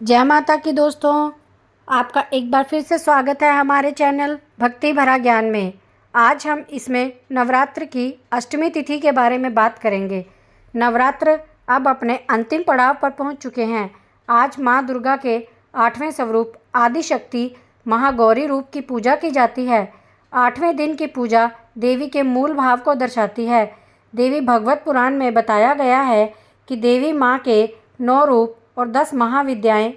जय माता की दोस्तों, आपका एक बार फिर से स्वागत है हमारे चैनल भक्ति भरा ज्ञान में। आज हम इसमें नवरात्र की अष्टमी तिथि के बारे में बात करेंगे। नवरात्र अब अपने अंतिम पड़ाव पर पहुंच चुके हैं। आज माँ दुर्गा के 8वें स्वरूप आदिशक्ति महागौरी रूप की पूजा की जाती है। 8वें दिन की पूजा देवी के मूल भाव को दर्शाती है। देवी भगवत पुराण में बताया गया है कि देवी माँ के 9 रूप और 10 महाविद्याएं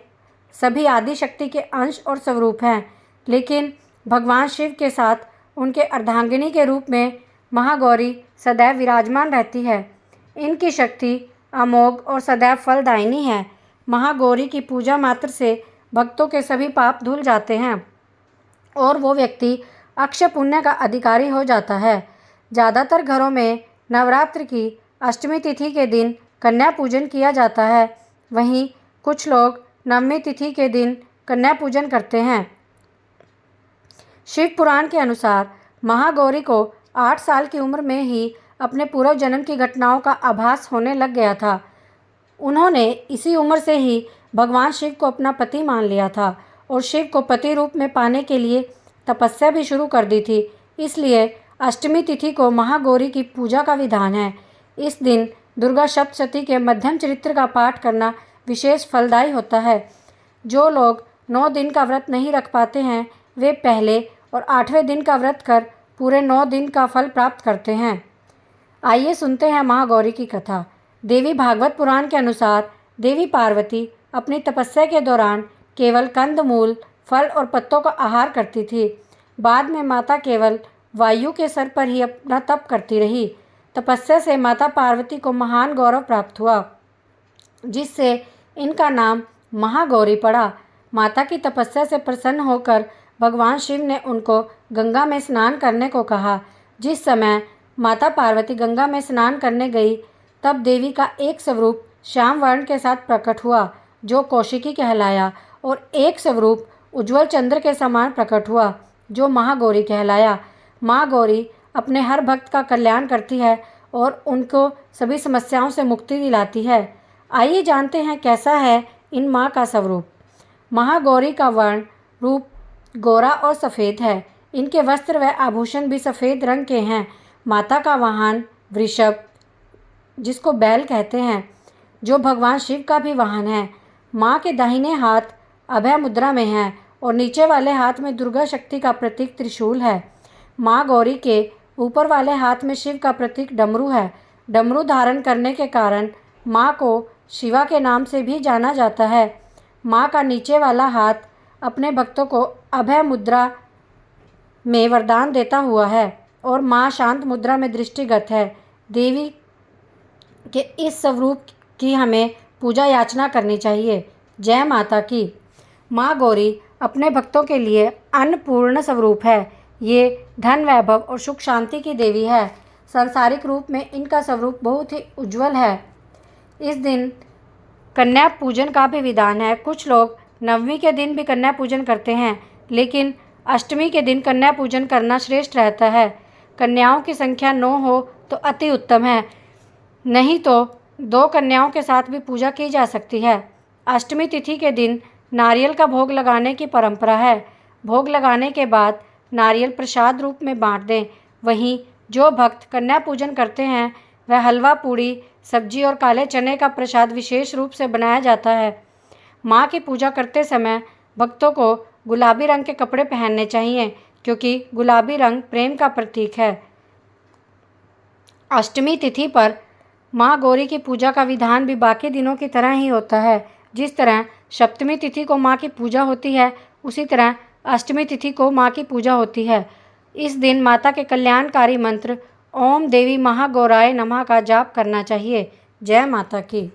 सभी आदिशक्ति के अंश और स्वरूप हैं, लेकिन भगवान शिव के साथ उनके अर्धांगिनी के रूप में महागौरी सदैव विराजमान रहती है। इनकी शक्ति अमोघ और सदैव फलदायिनी है। महागौरी की पूजा मात्र से भक्तों के सभी पाप धुल जाते हैं और वो व्यक्ति अक्षय पुण्य का अधिकारी हो जाता है। ज़्यादातर घरों में नवरात्र की अष्टमी तिथि के दिन कन्या पूजन किया जाता है। वहीं कुछ लोग नवमी तिथि के दिन कन्या पूजन करते हैं। शिव पुराण के अनुसार महागौरी को 8 साल की उम्र में ही अपने पूर्व जन्म की घटनाओं का आभास होने लग गया था। उन्होंने इसी उम्र से ही भगवान शिव को अपना पति मान लिया था और शिव को पति रूप में पाने के लिए तपस्या भी शुरू कर दी थी। इसलिए अष्टमी तिथि को महागौरी की पूजा का विधान है। इस दिन दुर्गा सप्तशती के मध्यम चरित्र का पाठ करना विशेष फलदायी होता है। जो लोग 9 दिन का व्रत नहीं रख पाते हैं, वे पहले और 8वें दिन का व्रत कर पूरे 9 दिन का फल प्राप्त करते हैं। आइए सुनते हैं महागौरी की कथा। देवी भागवत पुराण के अनुसार देवी पार्वती अपनी तपस्या के दौरान केवल कंदमूल, फल और पत्तों का आहार करती थी। बाद में माता केवल वायु के सर पर ही अपना तप करती रही। तपस्या से माता पार्वती को महान गौरव प्राप्त हुआ, जिससे इनका नाम महागौरी पड़ा। माता की तपस्या से प्रसन्न होकर भगवान शिव ने उनको गंगा में स्नान करने को कहा। जिस समय माता पार्वती गंगा में स्नान करने गई, तब देवी का एक स्वरूप श्याम वर्ण के साथ प्रकट हुआ, जो कौशिकी कहलाया, और एक स्वरूप उज्ज्वल चंद्र के समान प्रकट हुआ, जो महागौरी कहलाया। माँ गौरी अपने हर भक्त का कल्याण करती है और उनको सभी समस्याओं से मुक्ति दिलाती है। आइए जानते हैं कैसा है इन माँ का स्वरूप। महागौरी का वर्ण रूप गोरा और सफ़ेद है। इनके वस्त्र व आभूषण भी सफ़ेद रंग के हैं। माता का वाहन वृषभ, जिसको बैल कहते हैं, जो भगवान शिव का भी वाहन है। माँ के दाहिने हाथ अभय मुद्रा में है और नीचे वाले हाथ में दुर्गा शक्ति का प्रतीक त्रिशूल है। माँ गौरी के ऊपर वाले हाथ में शिव का प्रतीक डमरू है। डमरू धारण करने के कारण माँ को शिवा के नाम से भी जाना जाता है। माँ का नीचे वाला हाथ अपने भक्तों को अभय मुद्रा में वरदान देता हुआ है और माँ शांत मुद्रा में दृष्टिगत है। देवी के इस स्वरूप की हमें पूजा याचना करनी चाहिए। जय माता की। माँ गौरी अपने भक्तों के लिए अन्नपूर्ण स्वरूप है। ये धन, वैभव और सुख शांति की देवी है। सांसारिक रूप में इनका स्वरूप बहुत ही उज्जवल है। इस दिन कन्या पूजन का भी विधान है। कुछ लोग नवमी के दिन भी कन्या पूजन करते हैं, लेकिन अष्टमी के दिन कन्या पूजन करना श्रेष्ठ रहता है। कन्याओं की संख्या 9 हो तो अति उत्तम है, नहीं तो 2 कन्याओं के साथ भी पूजा की जा सकती है। अष्टमी तिथि के दिन नारियल का भोग लगाने की परंपरा है। भोग लगाने के बाद नारियल प्रसाद रूप में बांट दें। वहीं जो भक्त कन्या पूजन करते हैं, वह हलवा, पूड़ी, सब्जी और काले चने का प्रसाद विशेष रूप से बनाया जाता है। माँ की पूजा करते समय भक्तों को गुलाबी रंग के कपड़े पहनने चाहिए, क्योंकि गुलाबी रंग प्रेम का प्रतीक है। अष्टमी तिथि पर माँ गौरी की पूजा का विधान भी बाकी दिनों की तरह ही होता है। जिस तरह सप्तमी तिथि को माँ की पूजा होती है, उसी तरह अष्टमी तिथि को माँ की पूजा होती है। इस दिन माता के कल्याणकारी मंत्र ओम देवी महागौराय नमः का जाप करना चाहिए। जय माता की।